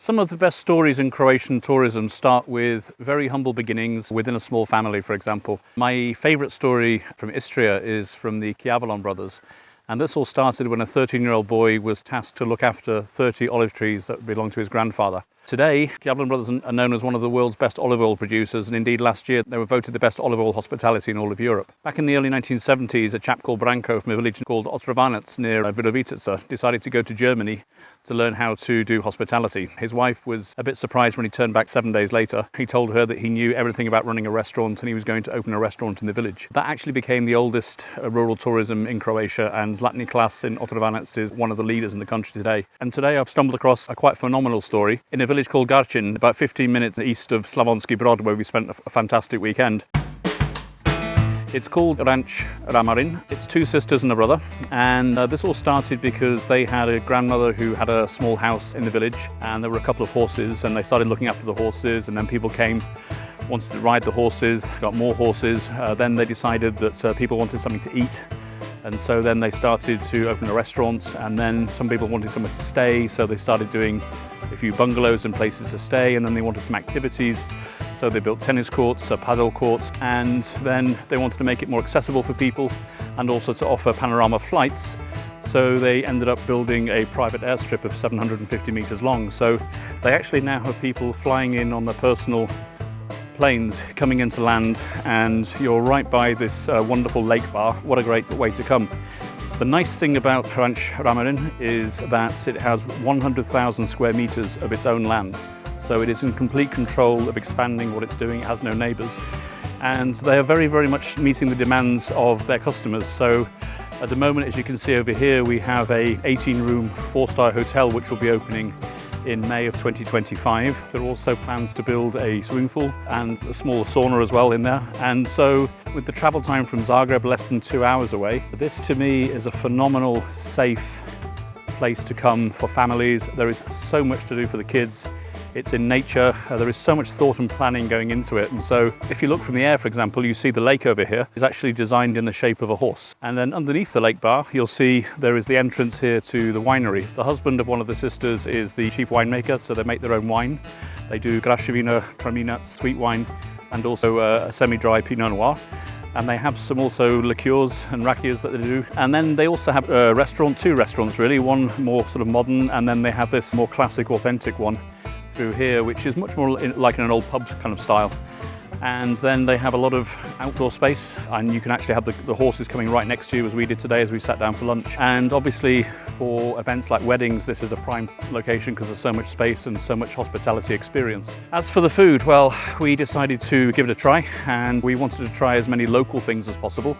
Some of the best stories in Croatian tourism start with very humble beginnings within a small family, for example. My favourite story from Istria is from the Chiavalon brothers. And this all started when a 13-year-old boy was tasked to look after 30 olive trees that belonged to his grandfather. Today, Chiavalon brothers are known as one of the world's best olive oil producers, and indeed last year they were voted the best olive oil hospitality in all of Europe. Back in the early 1970s, a chap called Branko from a village called Otrovanec near Vidovitica decided to go to Germany to learn how to do hospitality. His wife was a bit surprised when he turned back 7 days later. He told her that he knew everything about running a restaurant and he was going to open a restaurant in the village. That actually became the oldest rural tourism in Croatia, and Zlatni Klas in Otrovanec is one of the leaders in the country today. And today I've stumbled across a quite phenomenal story in a village called Garcin, about 15 minutes east of Slavonski Brod, where we spent a fantastic weekend. It's called Ranč Ramarin. It's two sisters and a brother, and this all started because they had a grandmother who had a small house in the village, and there were a couple of horses, and they started looking after the horses, and then people came, wanted to ride the horses, got more horses. Then they decided that people wanted something to eat, and so then they started to open a restaurant, and then some people wanted somewhere to stay, so they started doing a few bungalows and places to stay, and then they wanted some activities. So they built tennis courts, paddle courts, and then they wanted to make it more accessible for people and also to offer panorama flights. So they ended up building a private airstrip of 750 meters long. So they actually now have people flying in on their personal planes coming into land, and you're right by this wonderful lake bar. What a great way to come. The nice thing about Ranč Ramarin is that it has 100,000 square meters of its own land. So it is in complete control of expanding what it's doing. It has no neighbours, and they are very, very much meeting the demands of their customers. So at the moment, as you can see over here, we have a 18-room 4-star hotel which will be opening in May of 2025. There are also plans to build a swimming pool and a small sauna as well in there. And so with the travel time from Zagreb, less than 2 hours away, this to me is a phenomenal, safe place to come for families. There is so much to do for the kids. It's in nature, there is so much thought and planning going into it. And so if you look from the air, for example, you see the lake over here is actually designed in the shape of a horse. And then underneath the lake bar, you'll see there is the entrance here to the winery. The husband of one of the sisters is the chief winemaker, so they make their own wine. They do Graševina, Praminac, sweet wine, and also a semi-dry Pinot Noir. And they have some also liqueurs and rakias that they do. And then they also have a restaurant, two restaurants really, one more sort of modern, and then they have this more classic, authentic one through here, which is much more like in an old pub kind of style. And then they have a lot of outdoor space, and you can actually have the horses coming right next to you, as we did today as we sat down for lunch. And obviously for events like weddings, this is a prime location because there's so much space and so much hospitality experience. As for the food, well, we decided to give it a try, and we wanted to try as many local things as possible.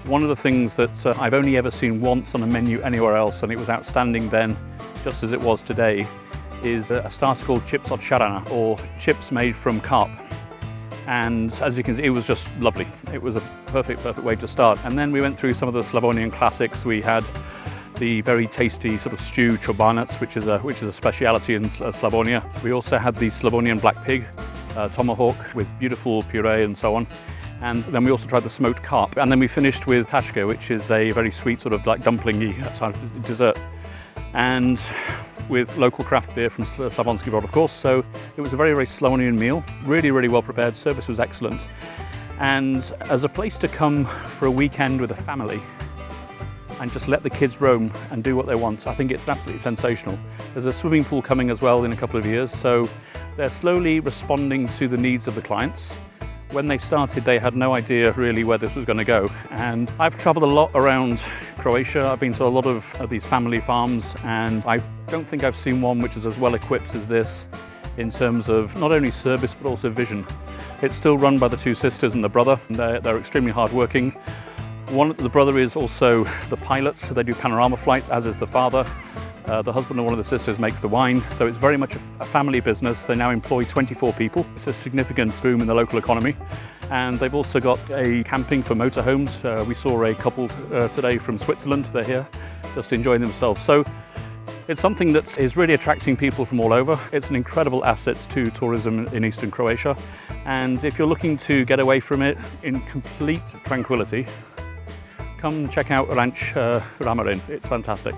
One of the things that I've only ever seen once on a menu anywhere else, and it was outstanding then, just as it was today, is a starter called chips od sarana, or chips made from carp. And as you can see, it was just lovely. It was a perfect way to start. And then we went through some of the Slavonian classics. We had the very tasty sort of stew Ciavalon, which is a speciality in Slavonia. We also had the Slavonian black pig, tomahawk with beautiful puree and so on. And then we also tried the smoked carp. And then we finished with tashka, which is a very sweet sort of like dumplingy type of dessert. And with local craft beer from Slavonski Brod, of course. So it was a very, very Slavonian meal. Really, really well prepared. Service was excellent. And as a place to come for a weekend with a family and just let the kids roam and do what they want, I think it's absolutely sensational. There's a swimming pool coming as well in a couple of years. So they're slowly responding to the needs of the clients. When they started, they had no idea really where this was going to go. And I've traveled a lot around Croatia. I've been to a lot of these family farms, and I don't think I've seen one which is as well equipped as this in terms of not only service but also vision. It's still run by the two sisters and the brother. They're extremely hardworking. The brother is also the pilot, so they do panorama flights, as is the father. The husband of one of the sisters makes the wine, so it's very much a family business. They now employ 24 people. It's a significant boom in the local economy. And they've also got a camping for motorhomes. We saw a couple today from Switzerland. They're here just enjoying themselves. So it's something that is really attracting people from all over. It's an incredible asset to tourism in eastern Croatia. And if you're looking to get away from it in complete tranquility, come check out Ranč Ramarin. It's fantastic.